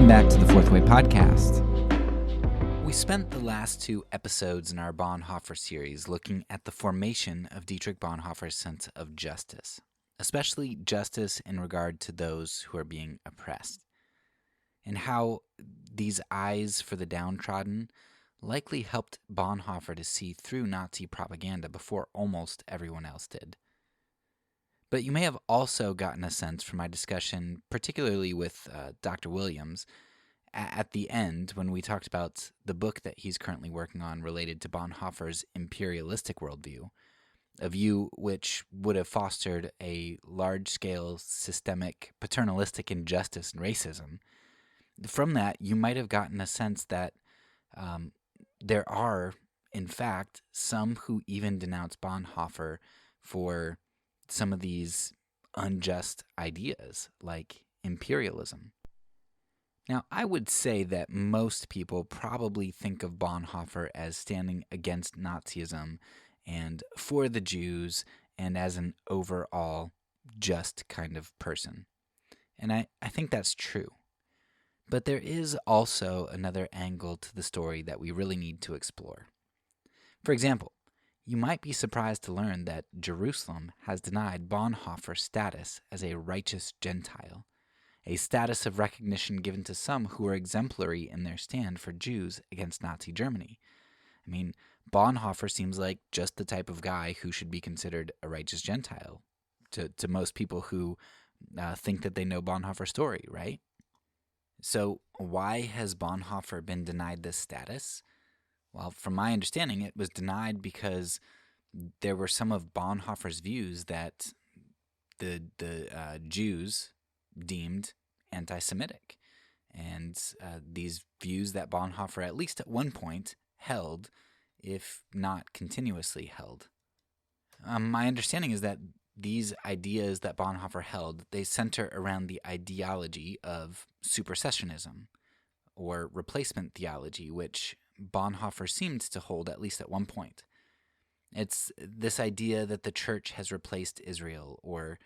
Welcome back to the Fourth Way Podcast. We spent the last two episodes in our Bonhoeffer series looking at the formation of Dietrich Bonhoeffer's sense of justice, especially justice in regard to those who are being oppressed, and how these eyes for the downtrodden likely helped Bonhoeffer to see through Nazi propaganda before almost everyone else did. But you may have also gotten a sense from my discussion, particularly with Dr. Williams, at the end when we talked about the book that he's currently working on related to Bonhoeffer's imperialistic worldview, a view which would have fostered a large-scale systemic paternalistic injustice and racism. From that, you might have gotten a sense that there are, in fact, some who even denounce Bonhoeffer for some of these unjust ideas, like imperialism. Now, I would say that most people probably think of Bonhoeffer as standing against Nazism and for the Jews and as an overall just kind of person. And I think that's true. But there is also another angle to the story that we really need to explore. For example, you might be surprised to learn that Jerusalem has denied Bonhoeffer's status as a righteous Gentile, a status of recognition given to some who are exemplary in their stand for Jews against Nazi Germany. I mean, Bonhoeffer seems like just the type of guy who should be considered a righteous Gentile to most people who think that they know Bonhoeffer's story, right? So why has Bonhoeffer been denied this status? Well, from my understanding, it was denied because there were some of Bonhoeffer's views that the Jews deemed anti-Semitic. And these views that Bonhoeffer, at least at one point, held, if not continuously held. My understanding is that these ideas that Bonhoeffer held, they center around the ideology of supersessionism, or replacement theology, which Bonhoeffer seemed to hold at least at one point. It's this idea that the church has replaced Israel, or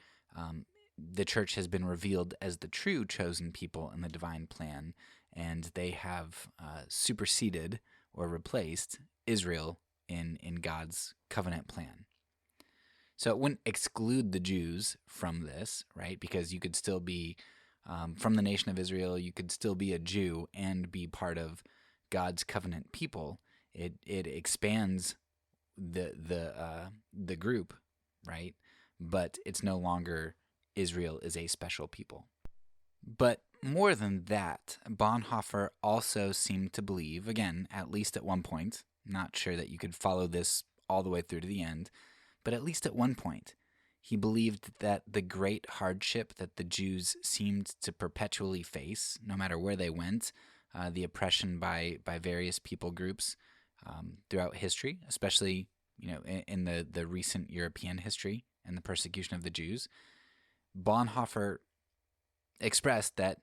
the church has been revealed as the true chosen people in the divine plan, and they have superseded or replaced Israel in God's covenant plan. So it wouldn't exclude the Jews from this, right? Because you could still be from the nation of Israel, you could still be a Jew and be part of God's covenant people. It expands the group, right? But it's no longer Israel is a special people. But more than that, Bonhoeffer also seemed to believe, again, at least at one point, not sure that you could follow this all the way through to the end, but at least at one point, he believed that the great hardship that the Jews seemed to perpetually face, no matter where they went, the oppression by various people groups throughout history, especially in the recent European history and the persecution of the Jews, Bonhoeffer expressed that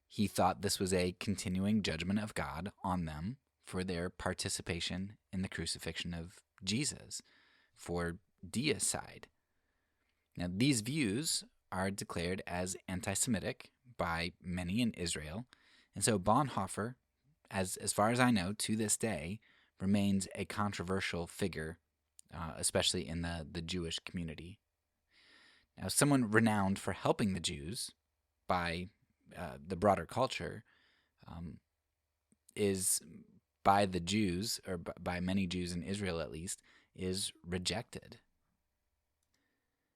he thought this was a continuing judgment of God on them for their participation in the crucifixion of Jesus, for deicide. Now, these views are declared as anti-Semitic by many in Israel, and so Bonhoeffer, as far as I know, to this day, remains a controversial figure, especially in the Jewish community. Now, someone renowned for helping the Jews by the broader culture is, by the Jews, or by many Jews in Israel at least, is rejected.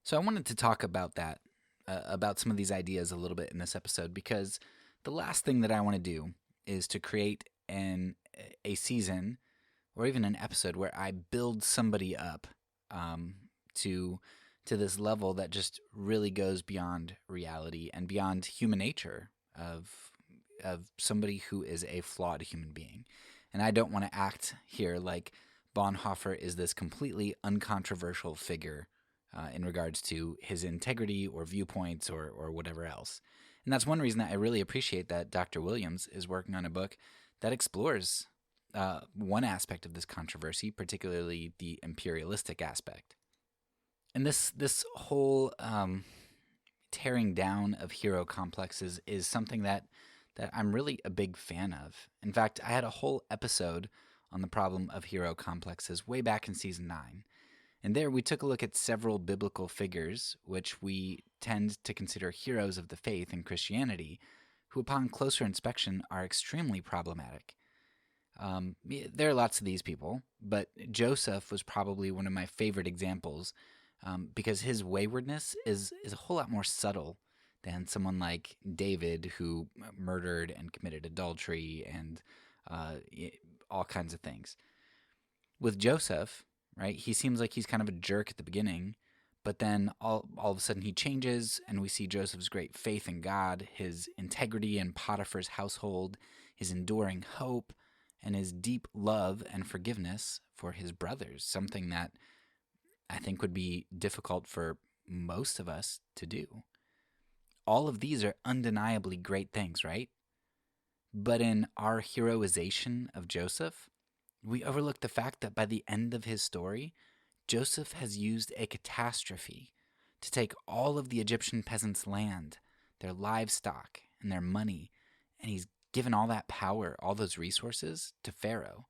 So I wanted to talk about that, about some of these ideas a little bit in this episode, because the last thing that I want to do is to create a season or even an episode where I build somebody up to this level that just really goes beyond reality and beyond human nature of somebody who is a flawed human being. And I don't want to act here like Bonhoeffer is this completely uncontroversial figure in regards to his integrity or viewpoints or whatever else. And that's one reason that I really appreciate that Dr. Williams is working on a book that explores one aspect of this controversy, particularly the imperialistic aspect. And this whole tearing down of hero complexes is something that that I'm really a big fan of. In fact, I had a whole episode on the problem of hero complexes way back in season 9. And there we took a look at several biblical figures, which we tend to consider heroes of the faith in Christianity, who upon closer inspection are extremely problematic. There are lots of these people, but Joseph was probably one of my favorite examples because his waywardness is a whole lot more subtle than someone like David, who murdered and committed adultery and all kinds of things. With Joseph, right, he seems like he's kind of a jerk at the beginning, but then all of a sudden he changes, and we see Joseph's great faith in God, his integrity in Potiphar's household, his enduring hope, and his deep love and forgiveness for his brothers, something that I think would be difficult for most of us to do. All of these are undeniably great things, right? But in our heroization of Joseph, we overlook the fact that by the end of his story, Joseph has used a catastrophe to take all of the Egyptian peasants' land, their livestock, and their money, and he's given all that power, all those resources to Pharaoh,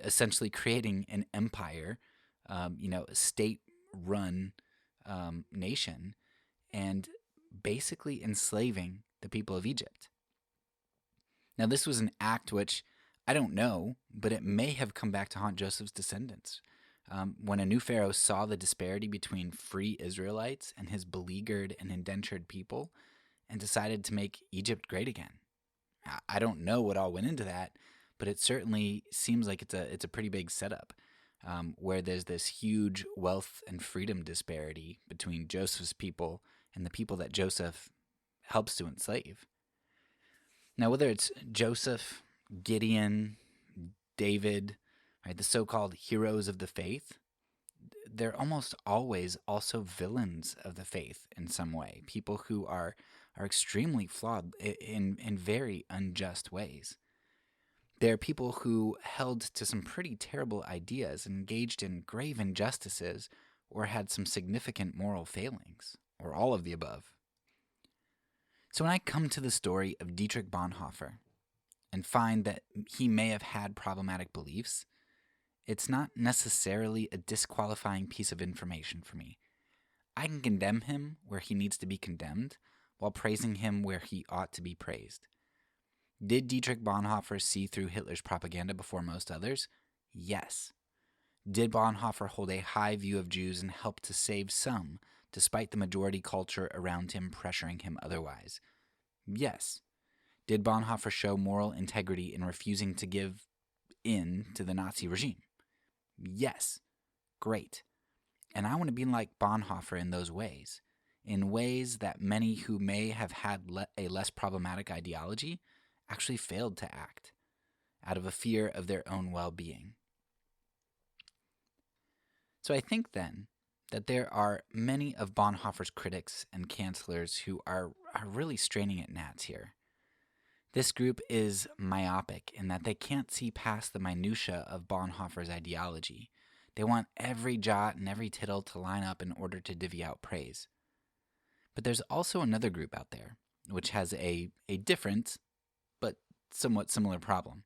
essentially creating an empire, a state-run nation, and basically enslaving the people of Egypt. Now, this was an act which I don't know, but it may have come back to haunt Joseph's descendants. When a new Pharaoh saw the disparity between free Israelites and his beleaguered and indentured people and decided to make Egypt great again. I don't know what all went into that, but it certainly seems like it's a pretty big setup where there's this huge wealth and freedom disparity between Joseph's people and the people that Joseph helps to enslave. Now, whether it's Joseph, Gideon, David, right, the so-called heroes of the faith, they're almost always also villains of the faith in some way, people who are extremely flawed in very unjust ways. They're people who held to some pretty terrible ideas, engaged in grave injustices, or had some significant moral failings, or all of the above. So when I come to the story of Dietrich Bonhoeffer and find that he may have had problematic beliefs, it's not necessarily a disqualifying piece of information for me. I can condemn him where he needs to be condemned, while praising him where he ought to be praised. Did Dietrich Bonhoeffer see through Hitler's propaganda before most others? Yes. Did Bonhoeffer hold a high view of Jews and help to save some, despite the majority culture around him pressuring him otherwise? Yes. Did Bonhoeffer show moral integrity in refusing to give in to the Nazi regime? Yes. Great. And I want to be like Bonhoeffer in those ways, in ways that many who may have had a less problematic ideology actually failed to act, out of a fear of their own well-being. So I think then that there are many of Bonhoeffer's critics and cancelers who are really straining at gnats here. This group is myopic in that they can't see past the minutia of Bonhoeffer's ideology. They want every jot and every tittle to line up in order to divvy out praise. But there's also another group out there, which has a different, but somewhat similar problem.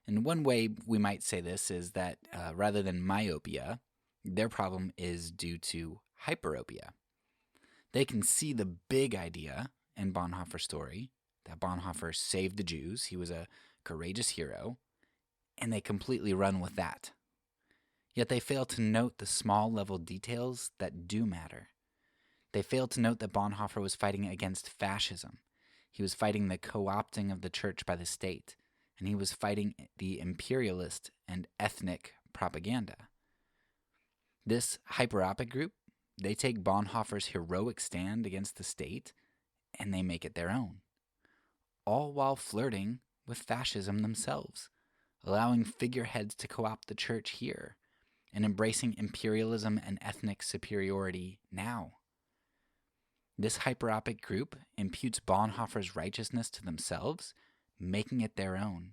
And one way we might say this is that rather than myopia, their problem is due to hyperopia. They can see the big idea in Bonhoeffer's story, that Bonhoeffer saved the Jews, he was a courageous hero, and they completely run with that. Yet they fail to note the small-level details that do matter. They fail to note that Bonhoeffer was fighting against fascism. He was fighting the co-opting of the church by the state, and he was fighting the imperialist and ethnic propaganda. This hyperopic group, they take Bonhoeffer's heroic stand against the state, and they make it their own, all while flirting with fascism themselves, allowing figureheads to co-opt the church here, and embracing imperialism and ethnic superiority now. This hyperopic group imputes Bonhoeffer's righteousness to themselves, making it their own.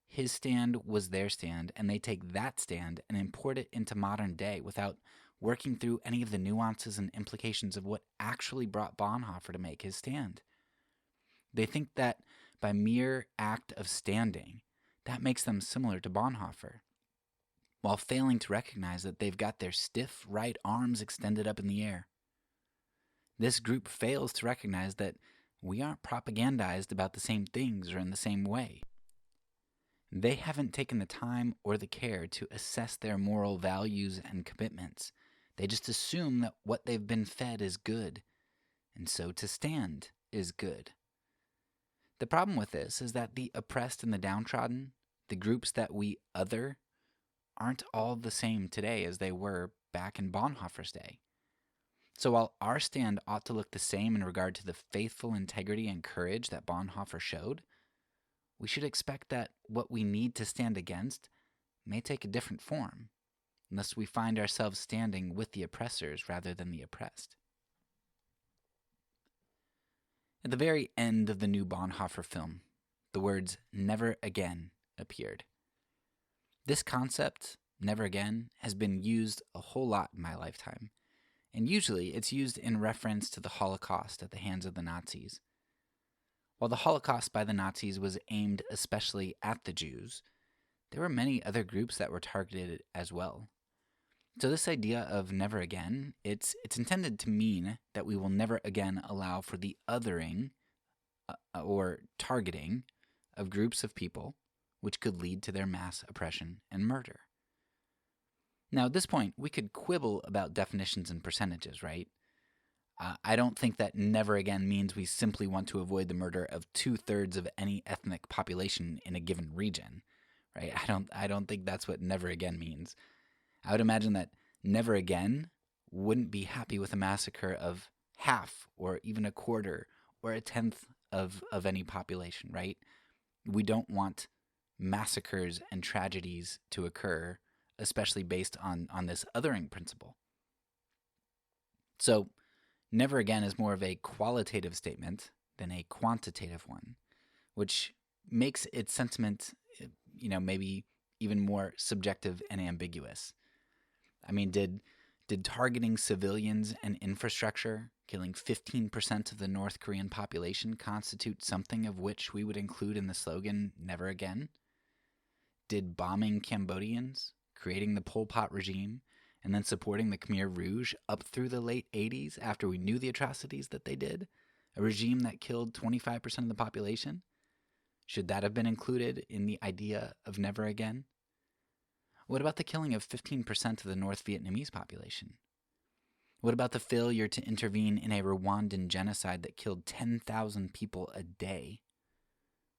His stand was their stand, and they take that stand and import it into modern day without working through any of the nuances and implications of what actually brought Bonhoeffer to make his stand. They think that by mere act of standing, that makes them similar to Bonhoeffer, while failing to recognize that they've got their stiff right arms extended up in the air. This group fails to recognize that we aren't propagandized about the same things or in the same way. They haven't taken the time or the care to assess their moral values and commitments. They just assume that what they've been fed is good, and so to stand is good. The problem with this is that the oppressed and the downtrodden, the groups that we other, aren't all the same today as they were back in Bonhoeffer's day. So while our stand ought to look the same in regard to the faithful integrity and courage that Bonhoeffer showed, we should expect that what we need to stand against may take a different form, unless we find ourselves standing with the oppressors rather than the oppressed. At the very end of the new Bonhoeffer film, the words "never again" appeared. This concept, never again, has been used a whole lot in my lifetime, and usually it's used in reference to the Holocaust at the hands of the Nazis. While the Holocaust by the Nazis was aimed especially at the Jews, there were many other groups that were targeted as well. So this idea of never again, it's intended to mean that we will never again allow for the othering or targeting of groups of people, which could lead to their mass oppression and murder. Now, at this point, we could quibble about definitions and percentages, right? I don't think that never again means we simply want to avoid the murder of 2/3 of any ethnic population in a given region, right? I don't think that's what never again means. I would imagine that never again wouldn't be happy with a massacre of half or even a quarter or a tenth of any population, right? We don't want massacres and tragedies to occur, especially based on this othering principle. So, never again is more of a qualitative statement than a quantitative one, which makes its sentiment, maybe even more subjective and ambiguous. I mean, did targeting civilians and infrastructure, killing 15% of the North Korean population, constitute something of which we would include in the slogan, never again? Did bombing Cambodians, creating the Pol Pot regime, and then supporting the Khmer Rouge up through the late 80s after we knew the atrocities that they did, a regime that killed 25% of the population? Should that have been included in the idea of never again? What about the killing of 15% of the North Vietnamese population? What about the failure to intervene in a Rwandan genocide that killed 10,000 people a day?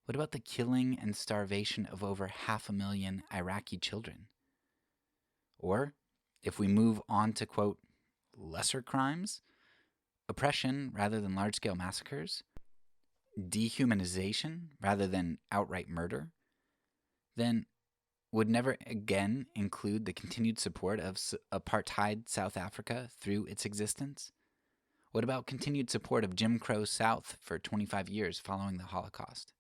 What about the killing and starvation of over 500,000 Iraqi children? Or, if we move on to, quote, lesser crimes, oppression rather than large-scale massacres, dehumanization rather than outright murder, then would never again include the continued support of apartheid South Africa through its existence? What about continued support of Jim Crow South for 25 years following the Holocaust?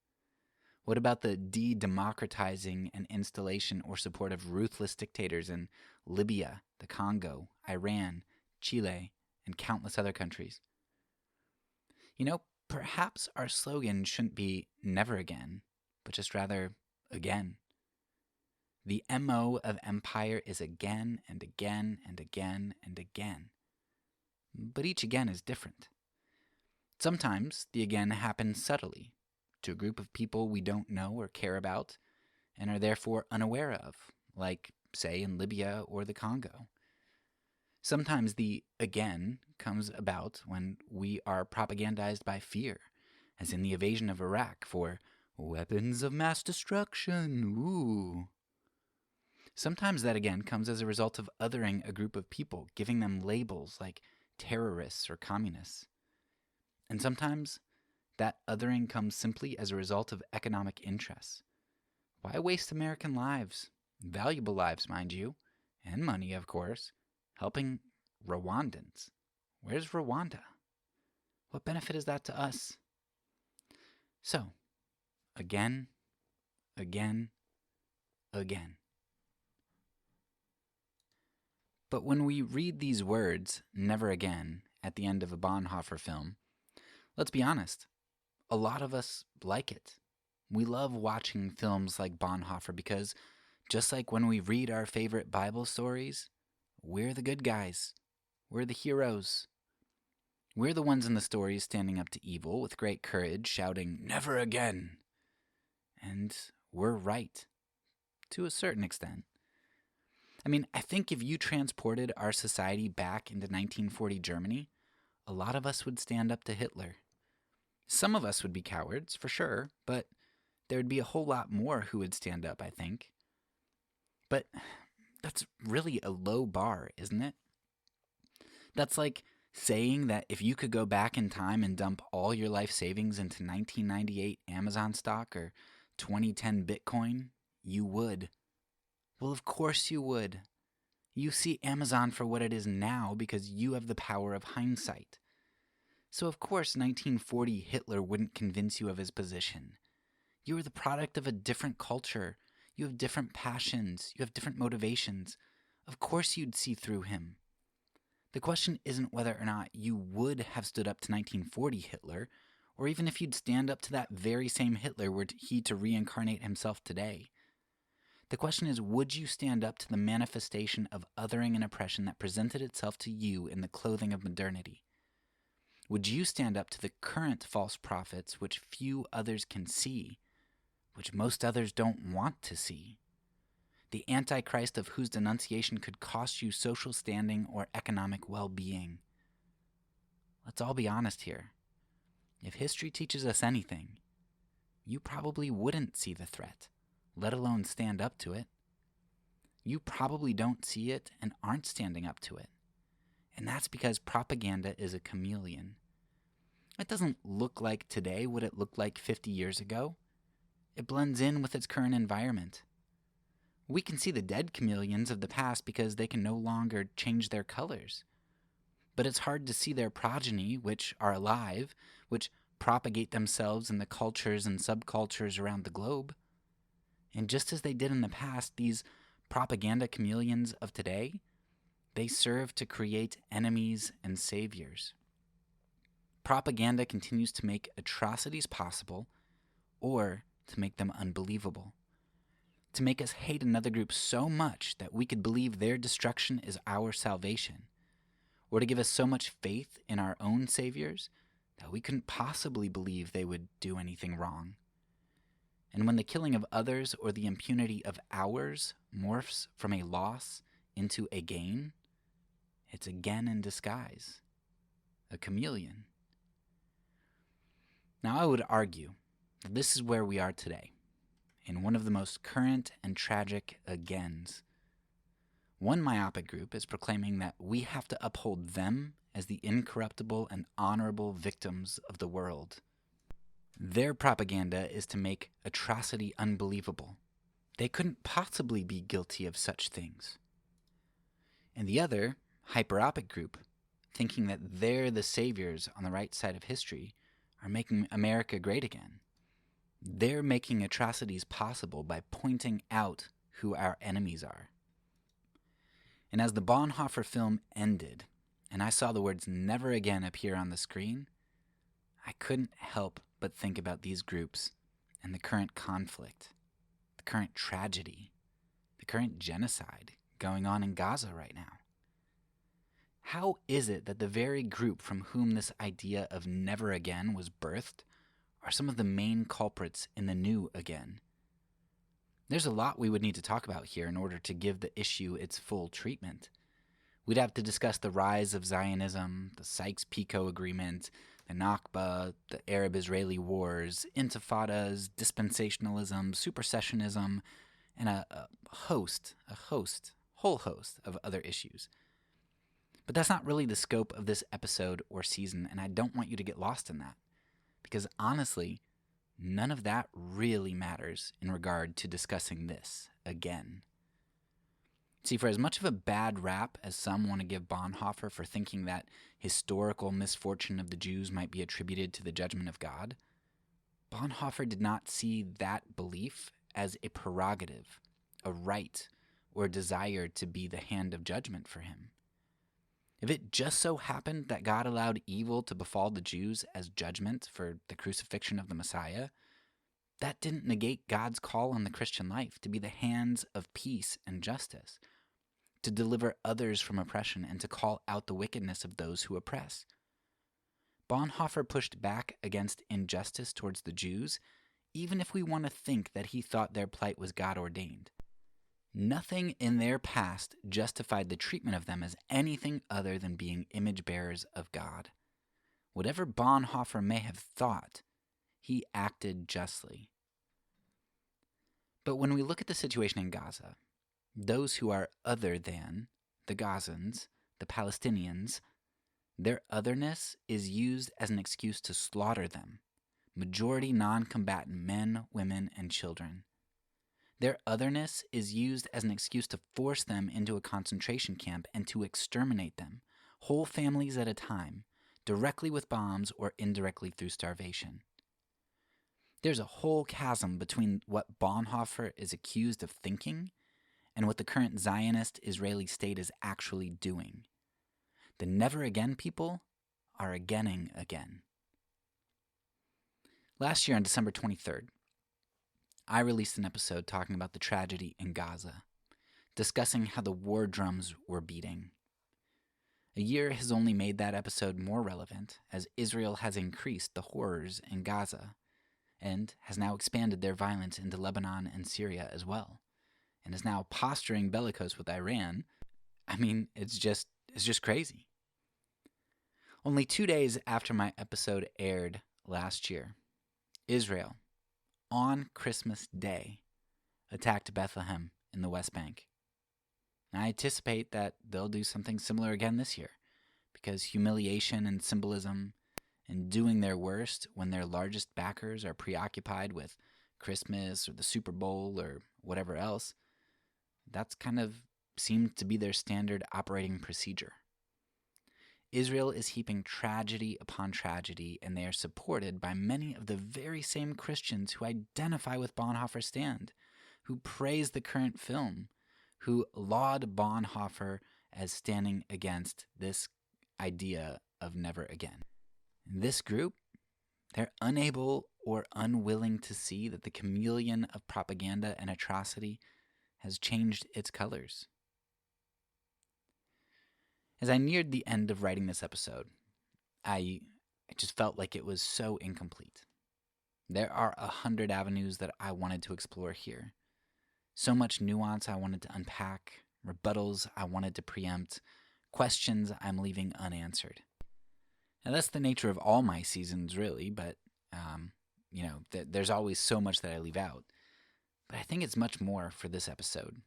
What about the de-democratizing and installation or support of ruthless dictators in Libya, the Congo, Iran, Chile, and countless other countries? Perhaps our slogan shouldn't be never again, but just rather again. The MO of empire is again and again and again and again. But each again is different. Sometimes the again happens subtly, to a group of people we don't know or care about, and are therefore unaware of, like, say, in Libya or the Congo. Sometimes the again comes about when we are propagandized by fear, as in the invasion of Iraq for weapons of mass destruction, ooh. Sometimes that again comes as a result of othering a group of people, giving them labels like terrorists or communists. And sometimes that othering comes simply as a result of economic interests. Why waste American lives, valuable lives, mind you, and money, of course, helping Rwandans? Where's Rwanda? What benefit is that to us? So, again, again, again. But when we read these words, never again, at the end of a Bonhoeffer film, let's be honest, a lot of us like it. We love watching films like Bonhoeffer because, just like when we read our favorite Bible stories, we're the good guys. We're the heroes. We're the ones in the stories standing up to evil with great courage, shouting, "Never again!" And we're right, to a certain extent. I mean, I think if you transported our society back into 1940 Germany, a lot of us would stand up to Hitler. Some of us would be cowards, for sure, but there would be a whole lot more who would stand up, I think. But that's really a low bar, isn't it? That's like saying that if you could go back in time and dump all your life savings into 1998 Amazon stock or 2010 Bitcoin, you would. Well, of course you would. You see Amazon for what it is now because you have the power of hindsight. So of course 1940 Hitler wouldn't convince you of his position. You are the product of a different culture. You have different passions. You have different motivations. Of course you'd see through him. The question isn't whether or not you would have stood up to 1940 Hitler, or even if you'd stand up to that very same Hitler were he to reincarnate himself today. The question is, would you stand up to the manifestation of othering and oppression that presented itself to you in the clothing of modernity? Would you stand up to the current false prophets which few others can see, which most others don't want to see? The Antichrist of whose denunciation could cost you social standing or economic well-being. Let's all be honest here. If history teaches us anything, you probably wouldn't see the threat, let alone stand up to it. You probably don't see it and aren't standing up to it. And that's because propaganda is a chameleon. It doesn't look like today what it looked like 50 years ago. It blends in with its current environment. We can see the dead chameleons of the past because they can no longer change their colors. But it's hard to see their progeny, which are alive, which propagate themselves in the cultures and subcultures around the globe. And just as they did in the past, these propaganda chameleons of today, they serve to create enemies and saviors. Propaganda continues to make atrocities possible or to make them unbelievable. To make us hate another group so much that we could believe their destruction is our salvation, or to give us so much faith in our own saviors that we couldn't possibly believe they would do anything wrong. And when the killing of others or the impunity of ours morphs from a loss into a gain, it's again in disguise, a chameleon. Now I would argue that this is where we are today, in one of the most current and tragic agains. One myopic group is proclaiming that we have to uphold them as the incorruptible and honorable victims of the world. Their propaganda is to make atrocity unbelievable. They couldn't possibly be guilty of such things. And the other, hyperopic group, thinking that they're the saviors on the right side of history, are making America great again. They're making atrocities possible by pointing out who our enemies are. And as the Bonhoeffer film ended, and I saw the words "never again" appear on the screen, I couldn't help but think about these groups and the current conflict, the current tragedy, the current genocide going on in Gaza right now. How is it that the very group from whom this idea of never again was birthed are some of the main culprits in the new again? There's a lot we would need to talk about here in order to give the issue its full treatment. We'd have to discuss the rise of Zionism, the Sykes-Picot Agreement, the Nakba, the Arab-Israeli wars, intifadas, dispensationalism, supersessionism, and a whole host of other issues. But that's not really the scope of this episode or season, and I don't want you to get lost in that. Because honestly, none of that really matters in regard to discussing this again. See, for as much of a bad rap as some want to give Bonhoeffer for thinking that historical misfortune of the Jews might be attributed to the judgment of God, Bonhoeffer did not see that belief as a prerogative, a right, or a desire to be the hand of judgment for him. If it just so happened that God allowed evil to befall the Jews as judgment for the crucifixion of the Messiah, that didn't negate God's call on the Christian life to be the hands of peace and justice, to deliver others from oppression and to call out the wickedness of those who oppress. Bonhoeffer pushed back against injustice towards the Jews, even if we want to think that he thought their plight was God-ordained. Nothing in their past justified the treatment of them as anything other than being image bearers of God. Whatever Bonhoeffer may have thought, he acted justly. But when we look at the situation in Gaza, those who are other than the Gazans, the Palestinians, their otherness is used as an excuse to slaughter them, majority non-combatant men, women, and children. Their otherness is used as an excuse to force them into a concentration camp and to exterminate them, whole families at a time, directly with bombs or indirectly through starvation. There's a whole chasm between what Bonhoeffer is accused of thinking and what the current Zionist Israeli state is actually doing. The never again people are again-ing again. Last year on December 23rd, I released an episode talking about the tragedy in Gaza, discussing how the war drums were beating. A year has only made that episode more relevant as Israel has increased the horrors in Gaza and has now expanded their violence into Lebanon and Syria as well, and is now posturing bellicose with Iran. I mean, it's just crazy. Only 2 days after my episode aired last year, Israel, on Christmas Day, attacked Bethlehem in the West Bank. And I anticipate that they'll do something similar again this year, because humiliation and symbolism and doing their worst when their largest backers are preoccupied with Christmas or the Super Bowl or whatever else, that's kind of seemed to be their standard operating procedure. Israel is heaping tragedy upon tragedy, and they are supported by many of the very same Christians who identify with Bonhoeffer's stand, who praise the current film, who laud Bonhoeffer as standing against this idea of never again. This group, they're unable or unwilling to see that the chameleon of propaganda and atrocity has changed its colors. As I neared the end of writing this episode, I just felt like it was so incomplete. There are 100 avenues that I wanted to explore here. So much nuance I wanted to unpack, rebuttals I wanted to preempt, questions I'm leaving unanswered. Now that's the nature of all my seasons, really, but there's always so much that I leave out. But I think it's much more for this episode.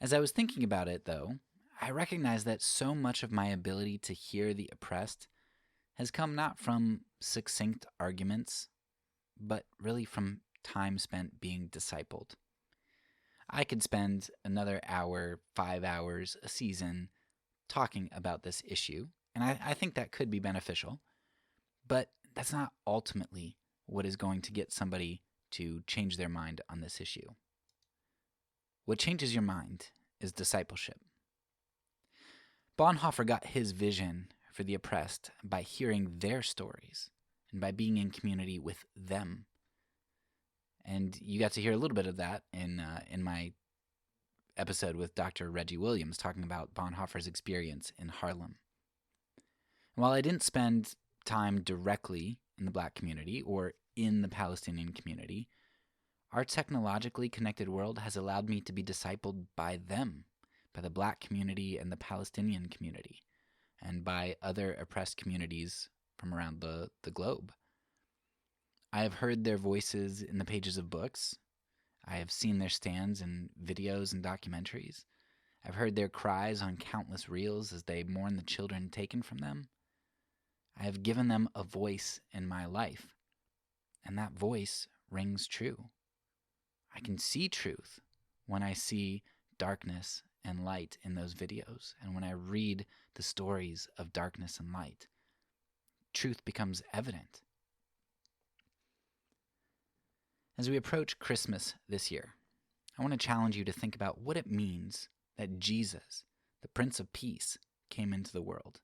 As I was thinking about it, though, I recognize that so much of my ability to hear the oppressed has come not from succinct arguments, but really from time spent being discipled. I could spend another hour, 5 hours, a season talking about this issue, and I think that could be beneficial, but that's not ultimately what is going to get somebody to change their mind on this issue. What changes your mind is discipleship. Bonhoeffer got his vision for the oppressed by hearing their stories and by being in community with them. And you got to hear a little bit of that in my episode with Dr. Reggie Williams talking about Bonhoeffer's experience in Harlem. While I didn't spend time directly in the Black community or in the Palestinian community, our technologically connected world has allowed me to be discipled by them, by the Black community and the Palestinian community, and by other oppressed communities from around the globe. I have heard their voices in the pages of books. I have seen their stands in videos and documentaries. I've heard their cries on countless reels as they mourn the children taken from them. I have given them a voice in my life, and that voice rings true. I can see truth when I see darkness and light in those videos, and when I read the stories of darkness and light, truth becomes evident. As we approach Christmas this year, I want to challenge you to think about what it means that Jesus, the Prince of Peace, came into the world,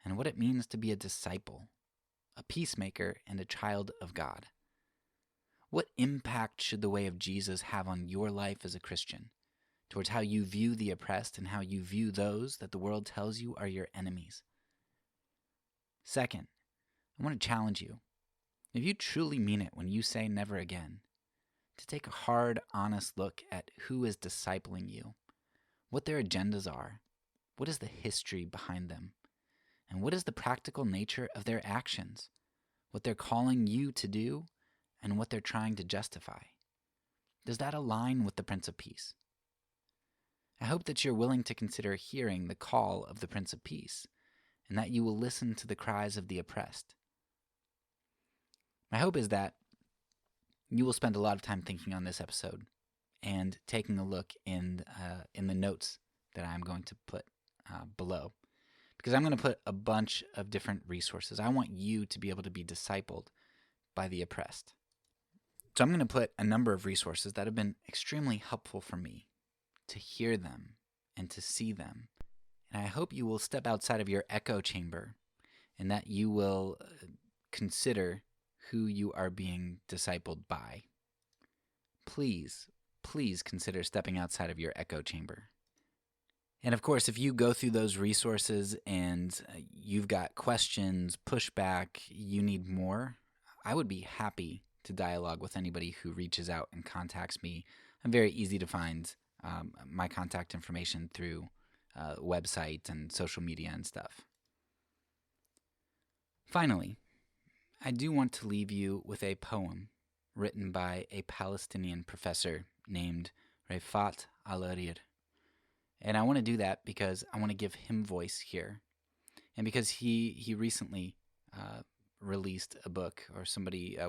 and what it means to be a disciple, a peacemaker, and a child of God. What impact should the way of Jesus have on your life as a Christian, towards how you view the oppressed and how you view those that the world tells you are your enemies? Second, I want to challenge you, if you truly mean it when you say never again, to take a hard, honest look at who is discipling you, what their agendas are, what is the history behind them, and what is the practical nature of their actions, what they're calling you to do, and what they're trying to justify. Does that align with the Prince of Peace? I hope that you're willing to consider hearing the call of the Prince of Peace, and that you will listen to the cries of the oppressed. My hope is that you will spend a lot of time thinking on this episode and taking a look in the notes that I'm going to put below, because I'm going to put a bunch of different resources. I want you to be able to be discipled by the oppressed. So I'm going to put a number of resources that have been extremely helpful for me to hear them and to see them. And I hope you will step outside of your echo chamber and that you will consider who you are being discipled by. Please consider stepping outside of your echo chamber. And of course, if you go through those resources and you've got questions, pushback, you need more, I would be happy to dialogue with anybody who reaches out and contacts me. I'm very easy to find. My contact information through website and social media and stuff. Finally, I do want to leave you with a poem written by a Palestinian professor named Refaat Al-Arir. And I want to do that because I want to give him voice here. And because he recently released a book, or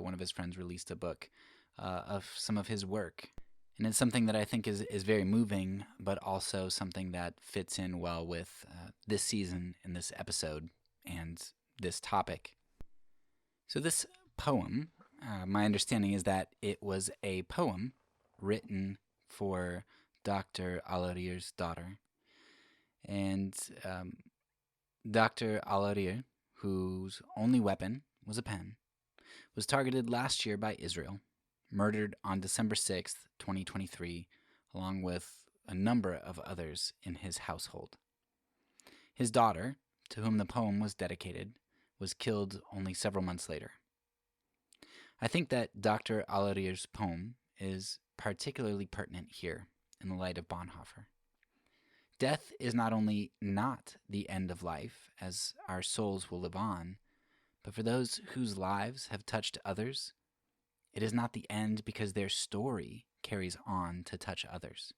one of his friends released a book of some of his work. And it's something that I think is very moving, but also something that fits in well with this season and this episode and this topic. So this poem, my understanding is that it was a poem written for Dr. Al-Arir's daughter. And Dr. Al-Arir, whose only weapon was a pen, was targeted last year by Israel, murdered on December 6th, 2023, along with a number of others in his household. His daughter, to whom the poem was dedicated, was killed only several months later. I think that Dr. Al-Arir's poem is particularly pertinent here in the light of Bonhoeffer. Death is not only not the end of life, as our souls will live on, but for those whose lives have touched others, it is not the end because their story carries on to touch others.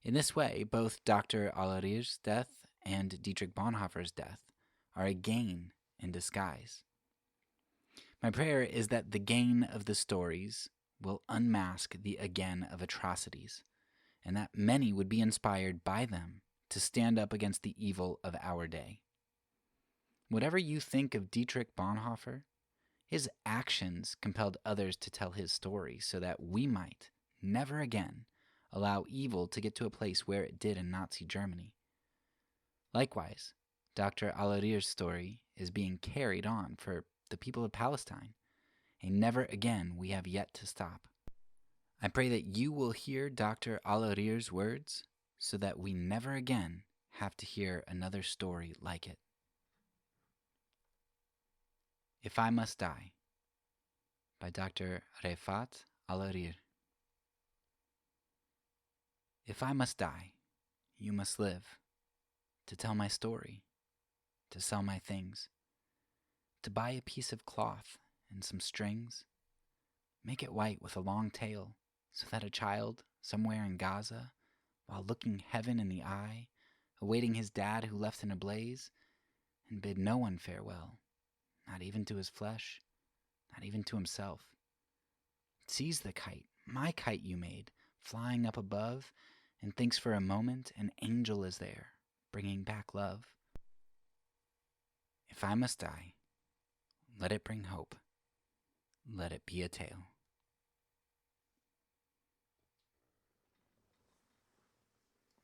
In this way, both Dr. Al-Arir's death and Dietrich Bonhoeffer's death are a gain in disguise. My prayer is that the gain of the stories will unmask the again of atrocities, and that many would be inspired by them to stand up against the evil of our day. Whatever you think of Dietrich Bonhoeffer, his actions compelled others to tell his story so that we might never again allow evil to get to a place where it did in Nazi Germany. Likewise, Dr. Al-Arir's story is being carried on for the people of Palestine, and never again we have yet to stop. I pray that you will hear Dr. Al-Arir's words so that we never again have to hear another story like it. If I Must Die, by Dr. Refaat Al-Arir. If I must die, you must live, to tell my story, to sell my things, to buy a piece of cloth and some strings, make it white with a long tail, so that a child somewhere in Gaza, while looking heaven in the eye, awaiting his dad who left in a blaze, and bid no one farewell, not even to his flesh, not even to himself, sees the kite, my kite you made, flying up above, and thinks for a moment an angel is there, bringing back love. If I must die, let it bring hope. Let it be a tale.